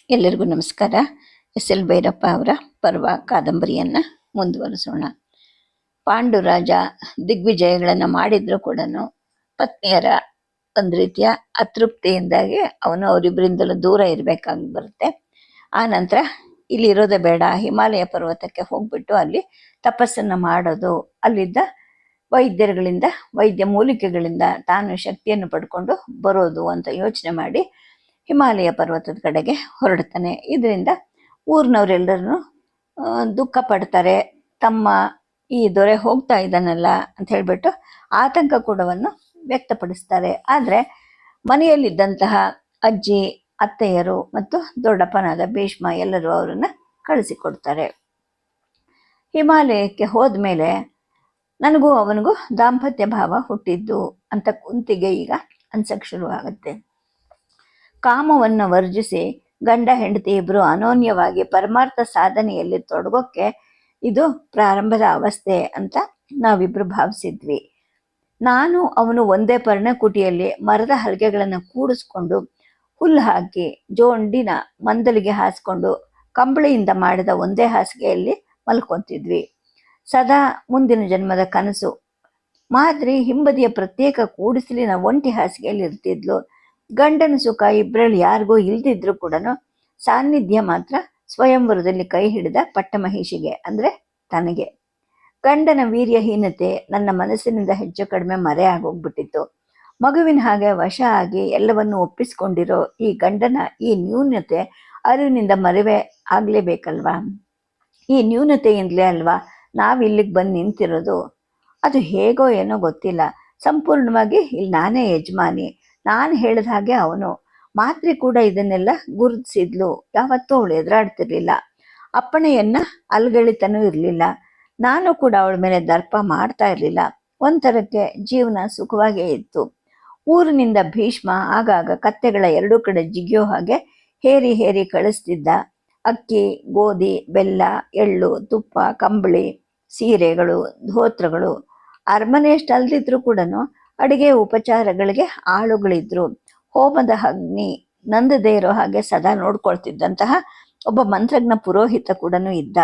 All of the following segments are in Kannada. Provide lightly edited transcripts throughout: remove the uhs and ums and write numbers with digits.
ಎಲ್ಲರಿಗೂ ನಮಸ್ಕಾರ. ಎಸ್ ಎಲ್ ಭೈರಪ್ಪ ಅವರ ಪರ್ವ ಕಾದಂಬರಿಯನ್ನು ಮುಂದುವರಿಸೋಣ. ಪಾಂಡುರಾಜ ದಿಗ್ವಿಜಯಗಳನ್ನು ಮಾಡಿದ್ರು ಕೂಡ ಪತ್ನಿಯರ ಒಂದು ರೀತಿಯ ಅತೃಪ್ತಿಯಿಂದಾಗಿ ಅವನು ಅವರಿಬ್ಬರಿಂದಲೂ ದೂರ ಇರಬೇಕಾಗಿ ಬರುತ್ತೆ. ಆ ನಂತರ ಇಲ್ಲಿ ಇರೋದೇ ಬೇಡ, ಹಿಮಾಲಯ ಪರ್ವತಕ್ಕೆ ಹೋಗ್ಬಿಟ್ಟು ಅಲ್ಲಿ ತಪಸ್ಸನ್ನು ಮಾಡೋದು, ಅಲ್ಲಿದ್ದ ವೈದ್ಯರುಗಳಿಂದ ವೈದ್ಯ ಮೂಲಿಕೆಗಳಿಂದ ತಾನು ಶಕ್ತಿಯನ್ನು ಪಡ್ಕೊಂಡು ಬರೋದು ಅಂತ ಯೋಚನೆ ಮಾಡಿ ಹಿಮಾಲಯ ಪರ್ವತದ ಕಡೆಗೆ ಹೊರಡ್ತಾನೆ. ಇದರಿಂದ ಊರಿನವರೆಲ್ಲರೂ ದುಃಖ ಪಡ್ತಾರೆ. ತಮ್ಮ ಈ ದೊರೆ ಹೋಗ್ತಾ ಇದ್ದಾನಲ್ಲ ಅಂತ ಹೇಳಿಬಿಟ್ಟು ಆತಂಕ ಕೂಡವನ್ನು ವ್ಯಕ್ತಪಡಿಸ್ತಾರೆ. ಆದರೆ ಮನೆಯಲ್ಲಿದ್ದಂತಹ ಅಜ್ಜಿ, ಅತ್ತೆಯರು ಮತ್ತು ದೊಡ್ಡಪ್ಪನಾದ ಭೀಷ್ಮ ಎಲ್ಲರೂ ಅವರನ್ನು ಕಳಿಸಿಕೊಡ್ತಾರೆ. ಹಿಮಾಲಯಕ್ಕೆ ಹೋದ್ಮೇಲೆ ನನಗೂ ಅವನಿಗೂ ದಾಂಪತ್ಯ ಭಾವ ಹುಟ್ಟಿದ್ದು ಅಂತ ಕುಂತಿಗೆ ಈಗ ಅನ್ಸಕ್ಕೆ ಶುರುವಾಗುತ್ತೆ. ಕಾಮವನ್ನು ವರ್ಜಿಸಿ ಗಂಡ ಹೆಂಡತಿ ಇಬ್ಬರು ಅನೋನ್ಯವಾಗಿ ಪರಮಾರ್ಥ ಸಾಧನೆಯಲ್ಲಿ ತೊಡಗೋಕ್ಕೆ ಇದು ಪ್ರಾರಂಭದ ಅವಸ್ಥೆ ಅಂತ ನಾವಿಬ್ರು ಭಾವಿಸಿದ್ವಿ. ನಾನು ಅವನು ಒಂದೇ ಪರ್ಣಕುಟಿಯಲ್ಲಿ ಮರದ ಹಲಗೆಗಳನ್ನು ಕೂಡಿಸ್ಕೊಂಡು ಹುಲ್ಲು ಹಾಕಿ ಜೋಂಡಿನ ಮಂದಲಿಗೆ ಹಾಸ್ಕೊಂಡು ಕಂಬಳಿಯಿಂದ ಮಾಡಿದ ಒಂದೇ ಹಾಸಿಗೆಯಲ್ಲಿ ಮಲ್ಕೊತಿದ್ವಿ. ಸದಾ ಮುಂದಿನ ಜನ್ಮದ ಕನಸು. ಮಾದ್ರಿ ಹಿಂಬದಿಯ ಪ್ರತ್ಯೇಕ ಕೂಡಿಸಲಿನ ಒಂಟಿ ಹಾಸಿಗೆಯಲ್ಲಿ ಇರ್ತಿದ್ಲು. ಗಂಡನ ಸುಖ ಇಬ್ಬರಲ್ಲಿ ಯಾರಿಗೂ ಇಲ್ದಿದ್ರು ಕೂಡ ಸಾನ್ನಿಧ್ಯ ಮಾತ್ರ ಸ್ವಯಂವರದಲ್ಲಿ ಕೈ ಹಿಡಿದ ಪಟ್ಟಮಹಿಷಿಗೆ, ಅಂದರೆ ತನಗೆ. ಗಂಡನ ವೀರ್ಯಹೀನತೆ ನನ್ನ ಮನಸ್ಸಿನಿಂದ ಹೆಚ್ಚು ಕಡಿಮೆ ಮರೆ ಆಗೋಗ್ಬಿಟ್ಟಿತ್ತು. ಮಗುವಿನ ಹಾಗೆ ವಶ ಆಗಿ ಎಲ್ಲವನ್ನು ಒಪ್ಪಿಸ್ಕೊಂಡಿರೋ ಈ ಗಂಡನ ಈ ನ್ಯೂನತೆ ಅರಿವಿನಿಂದ ಮರೆವೇ ಆಗಲೇಬೇಕಲ್ವಾ? ಈ ನ್ಯೂನತೆಯಿಂದಲೇ ಅಲ್ವಾ ನಾವಿಲ್ಲಿಗೆ ಬಂದು ನಿಂತಿರೋದು. ಅದು ಹೇಗೋ ಏನೋ ಗೊತ್ತಿಲ್ಲ, ಸಂಪೂರ್ಣವಾಗಿ ಇಲ್ಲಿ ನಾನೇ ಯಜಮಾನಿ, ನಾನು ಹೇಳಿದ ಹಾಗೆ ಅವನು. ಮಾತ್ರೆ ಕೂಡ ಇದನ್ನೆಲ್ಲ ಗುರುತಿಸಿದ್ಲು. ಯಾವತ್ತೂ ಅವಳು ಎದುರಾಡ್ತಿರ್ಲಿಲ್ಲ, ಅಪ್ಪಣೆಯನ್ನ ಅಲ್ಗಳಿತನೂ ಇರಲಿಲ್ಲ. ನಾನು ಕೂಡ ಅವಳ ಮೇಲೆ ದರ್ಪ ಮಾಡ್ತಾ ಇರಲಿಲ್ಲ. ಒಂಥರಕ್ಕೆ ಜೀವನ ಸುಖವಾಗೇ ಇತ್ತು. ಊರಿನಿಂದ ಭೀಷ್ಮ ಆಗಾಗ ಕತ್ತೆಗಳ ಎರಡೂ ಕಡೆ ಜಿಗಿಯೋ ಹಾಗೆ ಹೇರಿ ಹೇರಿ ಕಳಿಸ್ತಿದ್ದ. ಅಕ್ಕಿ, ಗೋಧಿ, ಬೆಲ್ಲ, ಎಳ್ಳು, ತುಪ್ಪ, ಕಂಬಳಿ, ಸೀರೆಗಳು, ಧೋತ್ರಗಳು. ಅರಮನೆಯಷ್ಟಲ್ದಿದ್ರು ಕೂಡ ಅಡುಗೆ ಉಪಚಾರಗಳಿಗೆ ಆಳುಗಳಿದ್ರು. ಹೋಮದ ಅಗ್ನಿ ನಂದದೇ ಇರೋ ಹಾಗೆ ಸದಾ ನೋಡ್ಕೊಳ್ತಿದ್ದಂತಹ ಒಬ್ಬ ಮಂತ್ರಜ್ಞ ಪುರೋಹಿತ ಕೂಡ ಇದ್ದ.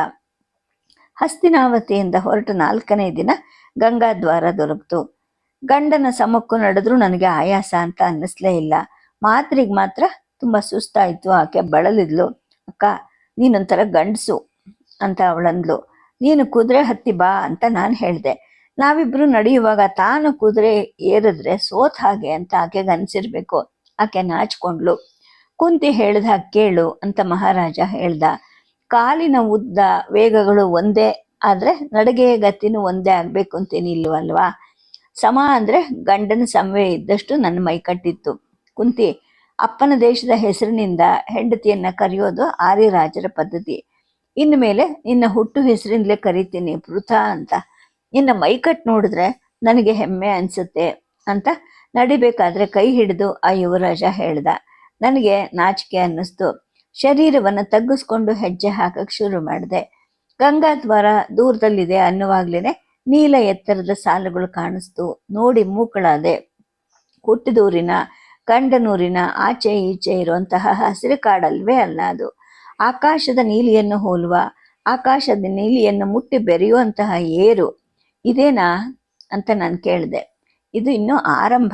ಹಸ್ತಿನಾವತಿಯಿಂದ ಹೊರಟ 4ನೇ ದಿನ ಗಂಗಾದ್ವಾರ ದೊರಕ್ತು. ಗಂಡನ ಸಮಕ್ಕೂ ನಡೆದ್ರೂ ನನಗೆ ಆಯಾಸ ಅಂತ ಅನ್ನಿಸ್ಲೇ ಇಲ್ಲ. ಮಾತ್ರಿಗೆ ಮಾತ್ರ ತುಂಬ ಸುಸ್ತಾಯಿತು. ಆಕೆ ಬಳಲಿದ್ಲು. ಅಕ್ಕ, ನೀನೊಂಥರ ಗಂಡಸು ಅಂತ ಅವಳಂದ್ಲು. ನೀನು ಕುದುರೆ ಹತ್ತಿ ಬಾ ಅಂತ ನಾನು ಹೇಳಿದೆ. ನಾವಿಬ್ರು ನಡೆಯುವಾಗ ತಾನು ಕುದುರೆ ಏರಿದ್ರೆ ಸೋತ್ ಹಾಗೆ ಅಂತ ಆಕೆಗೆ ಅನ್ಸಿರ್ಬೇಕು. ಆಕೆ ನಾಚ್ಕೊಂಡ್ಲು. ಕುಂತಿ ಹೇಳ್ದ ಕೇಳು ಅಂತ ಮಹಾರಾಜ ಹೇಳ್ದ. ಕಾಲಿನ ಉದ್ದ ವೇಗಗಳು ಒಂದೇ ಆದ್ರೆ ನಡಿಗೆಯ ಗತಿನೂ ಒಂದೇ ಆಗ್ಬೇಕು ಅಂತೇನಿಲ್ವಲ್ವಾ? ಸಮ ಅಂದ್ರೆ ಗಂಡನ ಸಮವೇ ಇದ್ದಷ್ಟು ನನ್ನ ಮೈ ಕಟ್ಟಿತ್ತು. ಕುಂತಿ, ಅಪ್ಪನ ದೇಶದ ಹೆಸರಿನಿಂದ ಹೆಂಡತಿಯನ್ನ ಕರೆಯೋದು ಆರ್ಯರಾಜರ ಪದ್ಧತಿ. ಇನ್ನು ಮೇಲೆ ನಿನ್ನ ಹುಟ್ಟು ಹೆಸರಿಂದಲೇ ಕರಿತೀನಿ ಪೃಥ ಅಂತ. ನಿನ್ನ ಮೈಕಟ್ಟು ನೋಡಿದ್ರೆ ನನಗೆ ಹೆಮ್ಮೆ ಅನ್ಸುತ್ತೆ ಅಂತ ನಡಿಬೇಕಾದ್ರೆ ಕೈ ಹಿಡಿದು ಆ ಯುವರಾಜ ಹೇಳ್ದ. ನನಗೆ ನಾಚಿಕೆ ಅನ್ನಿಸ್ತು. ಶರೀರವನ್ನು ತಗ್ಗಿಸ್ಕೊಂಡು ಹೆಜ್ಜೆ ಹಾಕಕ್ಕೆ ಶುರು ಮಾಡಿದೆ. ಗಂಗಾದ್ವಾರ ದೂರದಲ್ಲಿದೆ ಅನ್ನುವಾಗ್ಲೇನೆ ನೀಲ ಎತ್ತರದ ಸಾಲುಗಳು ಕಾಣಿಸ್ತು. ನೋಡಿ ಮೂಕಳಾದೆ. ಹುಟ್ಟಿದೂರಿನ ಗಂಡನೂರಿನ ಆಚೆ ಈಚೆ ಇರುವಂತಹ ಹಸಿರು ಕಾಡಲ್ವೇ ಅಲ್ಲ ಅದು. ಆಕಾಶದ ನೀಲಿಯನ್ನು ಹೋಲುವ, ಆಕಾಶದ ನೀಲಿಯನ್ನು ಮುಟ್ಟಿ ಬೆರೆಯುವಂತಹ ಏರು ಇದೇನಾ ಅಂತ ನಾನು ಕೇಳಿದೆ. ಇದು ಇನ್ನೂ ಆರಂಭ.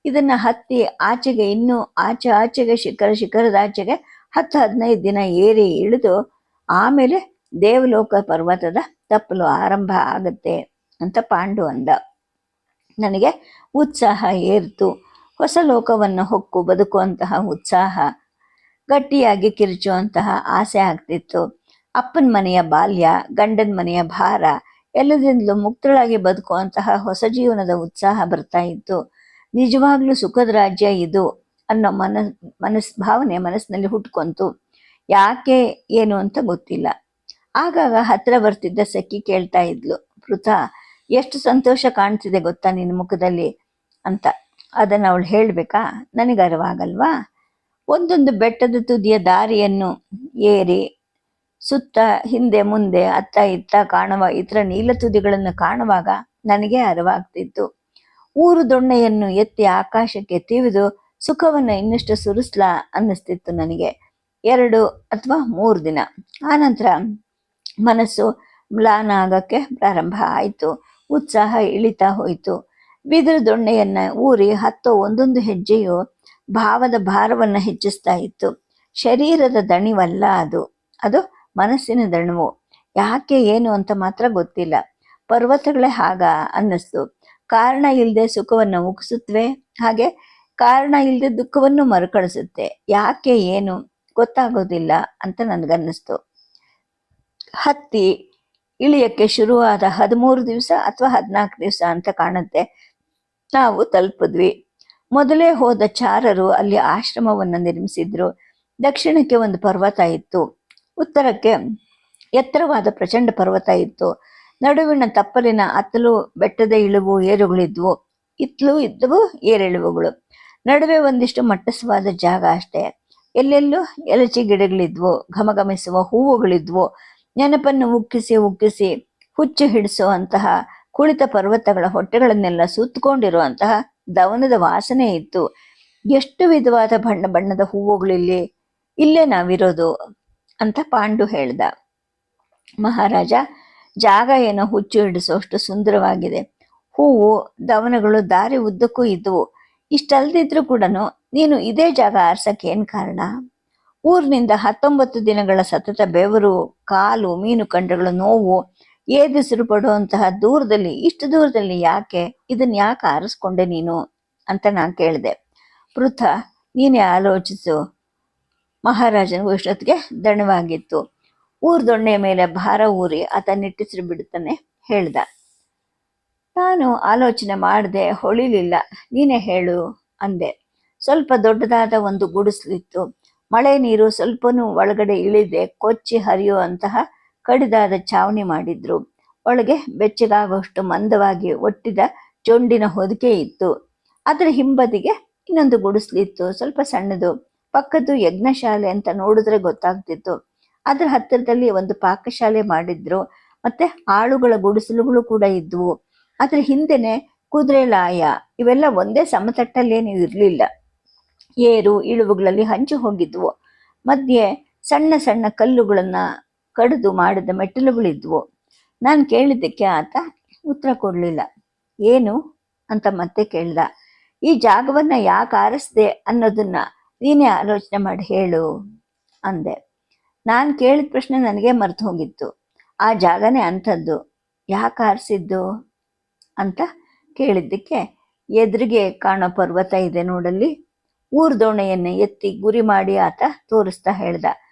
ಇದನ್ನ ಹತ್ತಿ ಆಚೆಗೆ ಇನ್ನೂ ಆಚೆಗೆ ಶಿಖರದ ಆಚೆಗೆ 10-15 ದಿನ ಏರಿ ಇಳಿದು ಆಮೇಲೆ ದೇವಲೋಕ ಪರ್ವತದ ತಪ್ಪಲು ಆರಂಭ ಆಗತ್ತೆ ಅಂತ ಪಾಂಡು ಅಂದ. ನನಗೆ ಉತ್ಸಾಹ ಏರ್ತು. ಹೊಸ ಲೋಕವನ್ನು ಹೊಕ್ಕು ಬದುಕುವಂತಹ ಉತ್ಸಾಹ, ಗಟ್ಟಿಯಾಗಿ ಕಿರುಚುವಂತಹ ಆಸೆ ಆಗ್ತಿತ್ತು. ಅಪ್ಪನ ಮನೆಯ ಬಾಲ್ಯ, ಗಂಡನ ಮನೆಯ ಭಾರ ಎಲ್ಲದಿಂದಲೂ ಮುಕ್ತಳಾಗಿ ಬದುಕುವಂತಹ ಹೊಸ ಜೀವನದ ಉತ್ಸಾಹ ಬರ್ತಾ ಇತ್ತು. ನಿಜವಾಗ್ಲೂ ಸುಖದ ರಾಜ್ಯ ಇದು ಅನ್ನೋ ಭಾವನೆ ಮನಸ್ಸಿನಲ್ಲಿ ಹುಟ್ಕೊಂತು. ಯಾಕೆ ಏನು ಅಂತ ಗೊತ್ತಿಲ್ಲ. ಆಗಾಗ ಹತ್ರ ಬರ್ತಿದ್ದ ಸಖಿ ಕೇಳ್ತಾ ಇದ್ಲು, ಪೃಥ, ಎಷ್ಟು ಸಂತೋಷ ಕಾಣ್ತಿದೆ ಗೊತ್ತಾ ನಿನ್ನ ಮುಖದಲ್ಲಿ ಅಂತ. ಅದನ್ನು ಅವಳು ಹೇಳಬೇಕಾ? ನನಗೆ ಅರಿವಾಗಲ್ವಾ? ಒಂದೊಂದು ಬೆಟ್ಟದ ತುದಿಯ ದಾರಿಯನ್ನು ಏರಿ ಸುತ್ತ ಹಿಂದೆ ಮುಂದೆ ಅತ್ತ ಇತ್ತ ಕಾಣುವ ಇತರ ನೀಲ ತುದಿಗಳನ್ನು ಕಾಣುವಾಗ ನನಗೆ ಅರಿವಾಗ್ತಿತ್ತು. ಊರು ದೊಣ್ಣೆಯನ್ನು ಎತ್ತಿ ಆಕಾಶಕ್ಕೆ ತಿವಿದು ಸುಖವನ್ನು ಇನ್ನಷ್ಟು ಸುರಿಸ್ಲಾ ಅನ್ನಿಸ್ತಿತ್ತು ನನಗೆ. 2 ಅಥವಾ 3 ದಿನ. ಆನಂತರ ಮನಸ್ಸು ಮ್ಲಾನ ಆಗಕ್ಕೆ ಪ್ರಾರಂಭ ಆಯಿತು. ಉತ್ಸಾಹ ಇಳಿತಾ ಹೋಯಿತು. ಬಿದಿರು ದೊಣ್ಣೆಯನ್ನ ಊರಿ ಹತ್ತೋ ಒಂದೊಂದು ಹೆಜ್ಜೆಯು ಭಾವದ ಭಾರವನ್ನು ಹೆಚ್ಚಿಸ್ತಾ ಇತ್ತು. ಶರೀರದ ದಣಿವಲ್ಲ ಅದು, ಅದು ಮನಸ್ಸಿನ ದಣಿವು. ಯಾಕೆ ಏನು ಅಂತ ಮಾತ್ರ ಗೊತ್ತಿಲ್ಲ. ಪರ್ವತಗಳೇ ಹಾಗ ಅನ್ನಿಸ್ತು. ಕಾರಣ ಇಲ್ಲದೆ ಸುಖವನ್ನು ಉಗಿಸುತ್ತವೆ, ಹಾಗೆ ಕಾರಣ ಇಲ್ಲದೆ ದುಃಖವನ್ನು ಮರುಕಳಿಸುತ್ತೆ. ಯಾಕೆ ಏನು ಗೊತ್ತಾಗೋದಿಲ್ಲ ಅಂತ ನನಗನ್ನಿಸ್ತು. ಹತ್ತಿ ಇಳಿಯಕ್ಕೆ ಶುರುವಾದ 13 ದಿವಸ ಅಥವಾ 14 ದಿವಸ ಅಂತ ಕಾಣುತ್ತೆ, ನಾವು ತಲುಪಿದ್ವಿ. ಮೊದಲೇ ಹೋದ ಚಾರರು ಅಲ್ಲಿ ಆಶ್ರಮವನ್ನು ನಿರ್ಮಿಸಿದ್ರು. ದಕ್ಷಿಣಕ್ಕೆ ಒಂದು ಪರ್ವತ ಇತ್ತು, ಉತ್ತರಕ್ಕೆ ಎತ್ತರವಾದ ಪ್ರಚಂಡ ಪರ್ವತ ಇತ್ತು. ನಡುವಿನ ತಪ್ಪಲಿನ ಅತ್ತಲು ಬೆಟ್ಟದ ಇಳುವು ಏರುಗಳಿದ್ವು, ಇತ್ತಲೂ ಇದ್ದವು ಏರಿಳುವುಗಳು. ನಡುವೆ ಒಂದಿಷ್ಟು ಮಟ್ಟಸವಾದ ಜಾಗ ಅಷ್ಟೇ. ಎಲ್ಲೆಲ್ಲೂ ಎಲಚಿ ಗಿಡಗಳಿದ್ವು, ಘಮಘಮಿಸುವ ಹೂವುಗಳಿದ್ವು. ನೆನಪನ್ನು ಉಕ್ಕಿಸಿ ಉಕ್ಕಿಸಿ ಹುಚ್ಚು ಹಿಡಿಸುವಂತಹ ಕುಳಿತ ಪರ್ವತಗಳ ಹೊಟ್ಟೆಗಳನ್ನೆಲ್ಲ ಸುತ್ತಕೊಂಡಿರುವಂತಹ ದವನದ ವಾಸನೆ ಇತ್ತು. ಎಷ್ಟು ವಿಧವಾದ ಬಣ್ಣ ಬಣ್ಣದ ಹೂವುಗಳಿಲ್ಲಿ, ಇಲ್ಲೇ ನಾವಿರೋದು ಅಂತ ಪಾಂಡು ಹೇಳ್ದ. ಮಹಾರಾಜ, ಜಾಗ ಏನೋ ಹುಚ್ಚು ಹಿಡಿಸೋಷ್ಟು ಸುಂದರವಾಗಿದೆ. ಹೂವು ದವನಗಳು ದಾರಿ ಉದ್ದಕ್ಕೂ ಇದ್ವು. ಇಷ್ಟಲ್ದಿದ್ರು ಕೂಡ ನೀನು ಇದೇ ಜಾಗ ಆರ್ಸಕ್ಕೆ ಏನ್ ಕಾರಣ? ಊರಿನಿಂದ 19 ದಿನಗಳ ಸತತ ಬೆವರು, ಕಾಲು, ಮೀನು ಕಂಡಗಳ ನೋವು, ಏದಿಸಿರು ಪಡುವಂತಹ ದೂರದಲ್ಲಿ, ಇಷ್ಟು ದೂರದಲ್ಲಿ ಯಾಕೆ? ಇದನ್ನ ಯಾಕೆ ಆರಿಸ್ಕೊಂಡೆ ನೀನು ಅಂತ ನಾನು ಕೇಳಿದೆ. ಪೃಥ, ನೀನೇ ಆಲೋಚಿಸು. ಮಹಾರಾಜನಿಗೂ ಇಷ್ಟೊತ್ತಿಗೆ ದಣವಾಗಿತ್ತು. ಊರ್ದೊಣ್ಣೆಯ ಮೇಲೆ ಭಾರ ಊರಿ ಆತ ನಿಟ್ಟಿಸಿರು ಬಿಡುತ್ತಾನೆ ಹೇಳ್ದ. ನಾನು ಆಲೋಚನೆ ಮಾಡದೆ ಹೊಳಿಲಿಲ್ಲ. ನೀನೇ ಹೇಳು ಅಂದೆ. ಸ್ವಲ್ಪ ದೊಡ್ಡದಾದ ಒಂದು ಗುಡಿಸಲಿತ್ತು. ಮಳೆ ನೀರು ಸ್ವಲ್ಪನೂ ಒಳಗಡೆ ಇಳಿದೆ ಕೊಚ್ಚಿ ಹರಿಯುವಂತಹ ಕಡಿದಾದ ಚಾವಣಿ ಮಾಡಿದ್ರು. ಒಳಗೆ ಬೆಚ್ಚಗಾಗುವಷ್ಟು ಮಂದವಾಗಿ ಒಟ್ಟಿದ ಜೊಂಡಿನ ಹೊದಿಕೆ ಇತ್ತು. ಅದರ ಹಿಂಬದಿಗೆ ಇನ್ನೊಂದು ಗುಡಿಸಲಿತ್ತು, ಸ್ವಲ್ಪ ಸಣ್ಣದು. ಪಕ್ಕದ್ದು ಯಜ್ಞಶಾಲೆ ಅಂತ ನೋಡಿದ್ರೆ ಗೊತ್ತಾಗ್ತಿತ್ತು. ಅದರ ಹತ್ತಿರದಲ್ಲಿ ಒಂದು ಪಾಕಶಾಲೆ ಮಾಡಿದ್ರು. ಮತ್ತೆ ಆಳುಗಳ ಗುಡಿಸಲುಗಳು ಕೂಡ ಇದ್ವು. ಅದ್ರ ಹಿಂದೆನೆ ಕುದುರೆ ಲಾಯ, ಇವೆಲ್ಲ ಒಂದೇ ಸಮತಟ್ಟಲ್ಲೇನು ಇರಲಿಲ್ಲ. ಏರು ಇಳುವುಗಳಲ್ಲಿ ಹಂಚಿ ಹೋಗಿದ್ವು. ಮಧ್ಯೆ ಸಣ್ಣ ಸಣ್ಣ ಕಲ್ಲುಗಳನ್ನ ಕಡಿದು ಮಾಡಿದ ಮೆಟ್ಟಿಲುಗಳಿದ್ವು. ನಾನು ಕೇಳಿದ್ದಕ್ಕೆ ಆತ ಉತ್ತರ ಕೊಡಲಿಲ್ಲ. ಏನು ಅಂತ ಮತ್ತೆ ಕೇಳ್ದ. ಈ ಜಾಗವನ್ನ ಯಾಕೆ ಆರಿಸ್ದೆ ಅನ್ನೋದನ್ನ ನೀನೇ ಆಲೋಚನೆ ಮಾಡಿ ಹೇಳು ಅಂದೆ. ನಾನು ಕೇಳಿದ ಪ್ರಶ್ನೆ ನನಗೆ ಮರೆತು ಹೋಗಿತ್ತು. ಆ ಜಾಗನೇ ಅಂಥದ್ದು. ಯಾಕೆ ಆರಿಸಿದ್ದು ಅಂತ ಕೇಳಿದ್ದಕ್ಕೆ, ಎದುರಿಗೆ ಕಾಣೋ ಪರ್ವತ ಇದೆ ನೋಡಲ್ಲಿ, ಊರ್ದೋಣೆಯನ್ನು ಎತ್ತಿ ಗುರಿ ಮಾಡಿ ಆತ ತೋರಿಸ್ತಾ ಹೇಳ್ದ.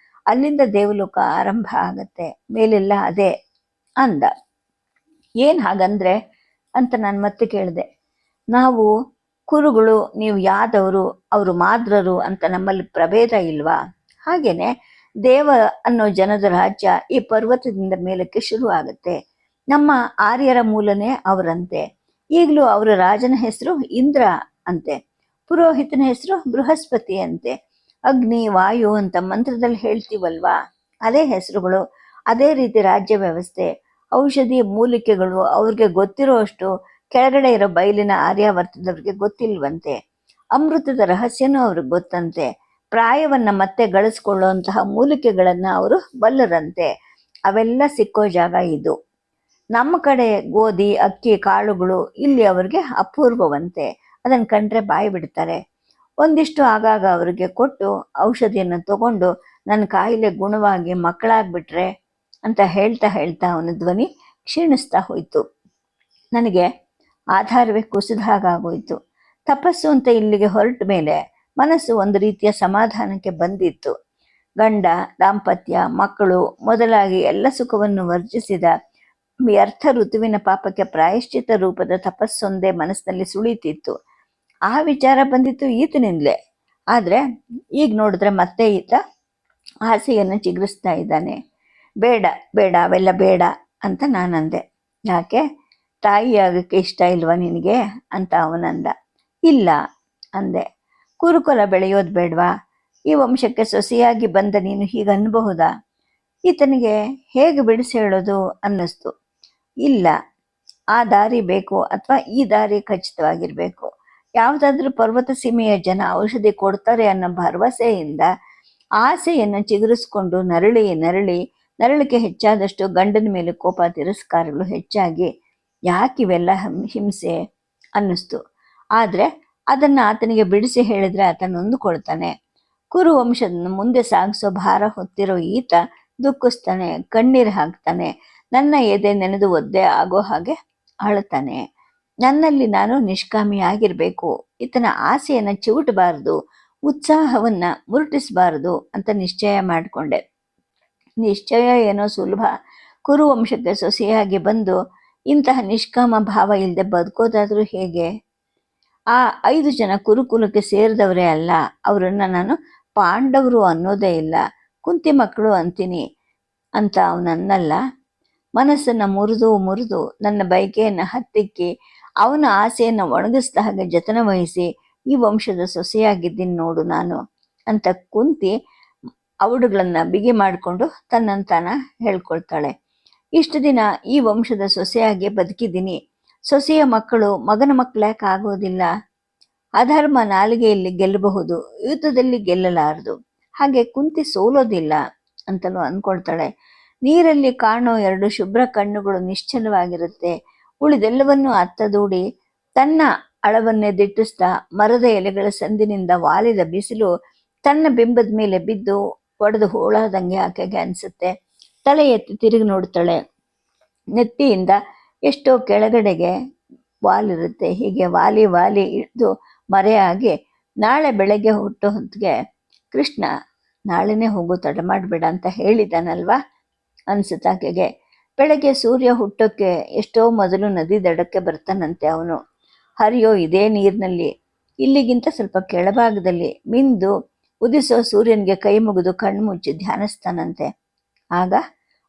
ಅಲ್ಲಿಂದ ದೇವಲೋಕ ಆರಂಭ ಆಗತ್ತೆ, ಮೇಲೆಲ್ಲ ಅದೇ ಅಂದ. ಏನ್ ಹಾಗಂದ್ರೆ ಅಂತ ನಾನು ಮತ್ತೆ ಕೇಳಿದೆ. ನಾವು ಕುರುಗಳು, ನೀವು ಯಾದವರು, ಅವರು ಮಾದ್ರರು ಅಂತ ನಮ್ಮಲ್ಲಿ ಪ್ರಭೇದ ಇಲ್ವಾ? ಹಾಗೇನೆ ದೇವ ಅನ್ನೋ ಜನದ ರಾಜ್ಯ ಈ ಪರ್ವತದಿಂದ ಮೇಲಕ್ಕೆ ಶುರು ಆಗತ್ತೆ. ನಮ್ಮ ಆರ್ಯರ ಮೂಲನೇ ಅವರಂತೆ. ಈಗಲೂ ಅವರ ರಾಜನ ಹೆಸರು ಇಂದ್ರ ಅಂತೆ, ಪುರೋಹಿತನ ಹೆಸರು ಬೃಹಸ್ಪತಿ ಅಂತೆ. ಅಗ್ನಿ, ವಾಯು ಅಂತ ಮಂತ್ರದಲ್ಲಿ ಹೇಳ್ತೀವಲ್ವಾ, ಅದೇ ಹೆಸರುಗಳು. ಅದೇ ರೀತಿ ರಾಜ್ಯ ವ್ಯವಸ್ಥೆ, ಔಷಧಿ ಮೂಲಿಕೆಗಳು ಅವ್ರಿಗೆ ಗೊತ್ತಿರೋ ಅಷ್ಟು ಕೆಳಗಡೆ ಇರೋ ಬಯಲಿನ ಆರ್ಯಾವರ್ತದವ್ರಿಗೆ ಗೊತ್ತಿಲ್ವಂತೆ. ಅಮೃತದ ರಹಸ್ಯನೂ ಅವ್ರಿಗೆ ಗೊತ್ತಂತೆ. ಪ್ರಾಯವನ್ನ ಮತ್ತೆ ಗಳಿಸ್ಕೊಳ್ಳುವಂತಹ ಮೂಲಿಕೆಗಳನ್ನ ಅವರು ಬಲ್ಲರಂತೆ. ಅವೆಲ್ಲ ಸಿಕ್ಕೋ ಜಾಗ ಇದು. ನಮ್ಮ ಕಡೆ ಗೋಧಿ, ಅಕ್ಕಿ, ಕಾಳುಗಳು ಇಲ್ಲಿ ಅವ್ರಿಗೆ ಅಪೂರ್ವವಂತೆ. ಅದನ್ನು ಕಂಡ್ರೆ ಬಾಯಿ ಬಿಡ್ತಾರೆ. ಒಂದಿಷ್ಟು ಆಗಾಗ ಅವರಿಗೆ ಕೊಟ್ಟು ಔಷಧಿಯನ್ನು ತಗೊಂಡು ನನ್ನ ಕಾಯಿಲೆ ಗುಣವಾಗಿ ಮಕ್ಕಳಾಗ್ಬಿಟ್ರೆ ಅಂತ ಹೇಳ್ತಾ ಹೇಳ್ತಾ ಅವನ ಧ್ವನಿ ಕ್ಷೀಣಿಸ್ತಾ ಹೋಯ್ತು. ನನಗೆ ಆಧಾರವೇ ಕುಸಿದ ಹಾಗಾಗೋಯ್ತು. ತಪಸ್ಸು ಅಂತ ಇಲ್ಲಿಗೆ ಹೊರಟ ಮೇಲೆ ಮನಸ್ಸು ಒಂದು ರೀತಿಯ ಸಮಾಧಾನಕ್ಕೆ ಬಂದಿತ್ತು. ಗಂಡ, ದಾಂಪತ್ಯ, ಮಕ್ಕಳು ಮೊದಲಾಗಿ ಎಲ್ಲ ಸುಖವನ್ನು ವರ್ಜಿಸಿದ ವ್ಯರ್ಥ ಋತುವಿನ ಪಾಪಕ್ಕೆ ಪ್ರಾಯಶ್ಚಿತ ರೂಪದ ತಪಸ್ಸೊಂದೇ ಮನಸ್ಸಿನಲ್ಲಿ ಸುಳಿತಿತ್ತು. ಆ ವಿಚಾರ ಬಂದಿತ್ತು ಈತನಿಂದಲೇ. ಆದ್ರೆ ಈಗ ನೋಡಿದ್ರೆ ಮತ್ತೆ ಈತ ಆಸೆಯನ್ನು ಚಿಗುರಿಸ್ತಾ ಇದ್ದಾನೆ. ಬೇಡ ಬೇಡ ಅವೆಲ್ಲ ಬೇಡ ಅಂತ ನಾನಂದೆ. ಯಾಕೆ, ತಾಯಿ ಆಗಕ್ಕೆ ಇಷ್ಟ ಇಲ್ವಾ ನಿನಗೆ ಅಂತ ಅವನಂದ. ಇಲ್ಲ ಅಂದೆ. ಕುರುಕುಲ ಬೆಳೆಯೋದು ಬೇಡವಾ? ಈ ವಂಶಕ್ಕೆ ಸೊಸೆಯಾಗಿ ಬಂದ ನೀನು ಹೀಗನ್ಬಹುದಾ? ಈತನಿಗೆ ಹೇಗೆ ಬಿಡಿಸಿ ಹೇಳೋದು ಅನ್ನಿಸ್ತು. ಇಲ್ಲ, ಆ ದಾರಿ ಬೇಕು ಅಥವಾ ಈ ದಾರಿ ಖಚಿತವಾಗಿರ್ಬೇಕು. ಯಾವುದಾದ್ರೂ ಪರ್ವತ ಸೀಮೆಯ ಜನ ಔಷಧಿ ಕೊಡ್ತಾರೆ ಅನ್ನೋ ಭರವಸೆಯಿಂದ ಆಸೆಯನ್ನು ಚಿಗುರಿಸ್ಕೊಂಡು ನರಳಿ ನರಳಿ ನರಳಿಕೆ ಹೆಚ್ಚಾದಷ್ಟು ಗಂಡನ ಮೇಲೆ ಕೋಪ ತಿರಸ್ಕಾರಗಳು ಹೆಚ್ಚಾಗಿ ಯಾಕಿವೆಲ್ಲ ಹಿಂಸೆ ಅನ್ನಿಸ್ತು. ಆದರೆ ಅದನ್ನು ಆತನಿಗೆ ಬಿಡಿಸಿ ಹೇಳಿದ್ರೆ ಆತ ನೊಂದುಕೊಳ್ತಾನೆ. ಕುರುವಂಶದ ಮುಂದೆ ಸಾಗಿಸೋ ಭಾರ ಹೊತ್ತಿರೋ ಈತ ದುಃಖಿಸ್ತಾನೆ, ಕಣ್ಣೀರು ಹಾಕ್ತಾನೆ, ನನ್ನ ಎದೆ ನೆನೆದು ಒದ್ದೆ ಆಗೋ ಹಾಗೆ ಅಳ್ತಾನೆ. ನನ್ನಲ್ಲಿ ನಾನು ನಿಷ್ಕಾಮಿಯಾಗಿರ್ಬೇಕು, ಈತನ ಆಸೆಯನ್ನು ಚಿವುಟಬಾರದು, ಉತ್ಸಾಹವನ್ನ ಮುರುಟಿಸಬಾರದು ಅಂತ ನಿಶ್ಚಯ ಮಾಡಿಕೊಂಡೆ. ನಿಶ್ಚಯ ಏನೋ ಸುಲಭ, ಕುರುವಂಶಕ್ಕೆ ಸೊಸೆಯಾಗಿ ಬಂದು ಇಂತಹ ನಿಷ್ಕಾಮ ಭಾವ ಇಲ್ಲದೆ ಬದುಕೋದಾದ್ರೂ ಹೇಗೆ? ಆ 5 ಜನ ಕುರುಕುಲಕ್ಕೆ ಸೇರಿದವರೇ ಅಲ್ಲ, ಅವರನ್ನ ನಾನು ಪಾಂಡವರು ಅನ್ನೋದೇ ಇಲ್ಲ, ಕುಂತಿ ಮಕ್ಕಳು ಅಂತೀನಿ ಅಂತ ಅವನನ್ನಲ್ಲ. ಮನಸ್ಸನ್ನು ಮುರಿದು ನನ್ನ ಬಯಕೆಯನ್ನು ಹತ್ತಿಕ್ಕಿ ಅವನ ಆಸೆಯನ್ನು ಒಣಗಿಸಿದ ಹಾಗೆ ಜತನ ವಹಿಸಿ ಈ ವಂಶದ ಸೊಸೆಯಾಗಿದ್ದೀನಿ ನೋಡು ನಾನು ಅಂತ ಕುಂತಿ ಅವಡುಗಳನ್ನ ಬಿಗಿ ಮಾಡಿಕೊಂಡು ತನ್ನಂತಾನ ಹೇಳ್ಕೊಳ್ತಾಳೆ. ಇಷ್ಟು ದಿನ ಈ ವಂಶದ ಸೊಸೆಯಾಗಿ ಬದುಕಿದ್ದೀನಿ, ಸೊಸೆಯ ಮಕ್ಕಳು ಮಗನ ಮಕ್ಕಳ್ಯಾಕೆ ಆಗೋದಿಲ್ಲ? ಅಧರ್ಮ ನಾಲಿಗೆಯಲ್ಲಿ ಗೆಲ್ಲಬಹುದು, ಯುದ್ಧದಲ್ಲಿ ಗೆಲ್ಲಲಾರದು, ಹಾಗೆ ಕುಂತಿ ಸೋಲೋದಿಲ್ಲ ಅಂತಲೂ ಅಂದ್ಕೊಳ್ತಾಳೆ. ನೀರಲ್ಲಿ ಕಾಣೋ 2 ಶುಭ್ರ ಕಣ್ಣುಗಳು ನಿಶ್ಚಲವಾಗಿರುತ್ತೆ. ಉಳಿದೆಲ್ಲವನ್ನೂ ಅತ್ತದೂಡಿ ತನ್ನ ಅಳವನ್ನೇ ದಿಟ್ಟಿಸ್ತಾ ಮರದ ಎಲೆಗಳ ಸಂದಿನಿಂದ ವಾಲಿದ ಬಿಸಿಲು ತನ್ನ ಬಿಂಬದ ಮೇಲೆ ಬಿದ್ದು ಒಡೆದು ಹೋಳಾದಂಗೆ ಆಕೆಗೆ ಅನಿಸುತ್ತೆ. ತಲೆ ಎತ್ತಿ ತಿರುಗಿ ನೋಡ್ತಾಳೆ. ನೆತ್ತಿಯಿಂದ ಎಷ್ಟೋ ಕೆಳಗಡೆಗೆ ವಾಲಿರುತ್ತೆ. ಹೀಗೆ ವಾಲಿ ವಾಲಿ ಇಳಿದು ಮರೆಯಾಗಿ ನಾಳೆ ಬೆಳಗ್ಗೆ ಹುಟ್ಟೋ ಹೊತ್ತಿಗೆ ಕೃಷ್ಣ ನಾಳೆನೇ ಹೋಗು, ತಡ ಮಾಡಬೇಡ ಅಂತ ಹೇಳಿದಾನಲ್ವಾ ಅನ್ಸುತ್ತೆ ಆಕೆಗೆ. ಬೆಳಗ್ಗೆ ಸೂರ್ಯ ಹುಟ್ಟೋಕ್ಕೆ ಎಷ್ಟೋ ಮೊದಲು ನದಿ ದಡಕ್ಕೆ ಬರ್ತಾನಂತೆ. ಅವನು ಹರಿಯೋ ಇದೇ ನೀರಿನಲ್ಲಿ ಇಲ್ಲಿಗಿಂತ ಸ್ವಲ್ಪ ಕೆಳಭಾಗದಲ್ಲಿ ಮಿಂದು ಉದಿಸೋ ಸೂರ್ಯನಿಗೆ ಕೈ ಮುಗಿದು ಕಣ್ಣು ಮುಚ್ಚಿ ಧ್ಯಾನಿಸ್ತಾನಂತೆ. ಆಗ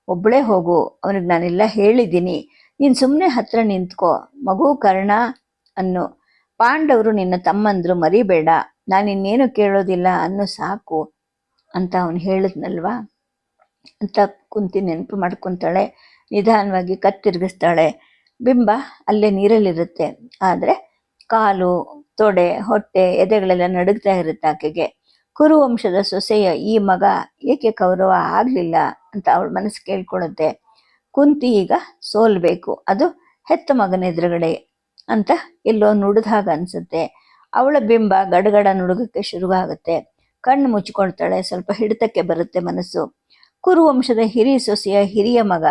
ಒಬ್ಬಳೇ ಹೋಗು, ಅವನಿಗೆ ನಾನೆಲ್ಲ ಹೇಳಿದ್ದೀನಿ, ನೀನು ಸುಮ್ಮನೆ ಹತ್ರ ನಿಂತ್ಕೋ, ಮಗು ಕರ್ಣ ಅನ್ನು, ಪಾಂಡವರು ನಿನ್ನ ತಮ್ಮಂದ್ರು, ಮರಿಬೇಡ, ನಾನಿನ್ನೇನು ಕೇಳೋದಿಲ್ಲ ಅನ್ನು ಸಾಕು ಅಂತ ಅವನು ಹೇಳಿದ್ನಲ್ವಾ ಅಂತ ಕುಂತಿ ನೆನಪು ಮಾಡ್ಕೊತಾಳೆ. ನಿಧಾನವಾಗಿ ಕತ್ತಿರುಗಿಸ್ತಾಳೆ. ಬಿಂಬ ಅಲ್ಲೇ ನೀರಲ್ಲಿರುತ್ತೆ, ಆದರೆ ಕಾಲು, ತೊಡೆ, ಹೊಟ್ಟೆ, ಎದೆಗಳೆಲ್ಲ ನಡುಗ್ತಾ ಇರುತ್ತೆ ಆಕೆಗೆ. ಕುರುವಂಶದ ಸೊಸೆಯ ಈ ಮಗ ಏಕೆ ಕೌರವ ಆಗಲಿಲ್ಲ ಅಂತ ಅವಳ ಮನಸ್ಸು ಕೇಳ್ಕೊಳ್ಳುತ್ತೆ. ಕುಂತಿ ಈಗ ಸೋಲ್ಬೇಕು, ಅದು ಹೆತ್ತ ಮಗನ ಎದುರುಗಡೆ ಅಂತ ಎಲ್ಲೋ ನುಡಿದ ಹಾಗೆ ಅನಿಸುತ್ತೆ. ಅವಳ ಬಿಂಬ ಗಡಗಡ ನುಡುಗಕ್ಕೆ ಶುರುವಾಗುತ್ತೆ. ಕಣ್ಣು ಮುಚ್ಕೊಳ್ತಾಳೆ. ಸ್ವಲ್ಪ ಹಿಡಿತಕ್ಕೆ ಬರುತ್ತೆ ಮನಸ್ಸು. ಕುರುವಂಶದ ಹಿರಿಯ ಸೊಸೆಯ ಹಿರಿಯ ಮಗ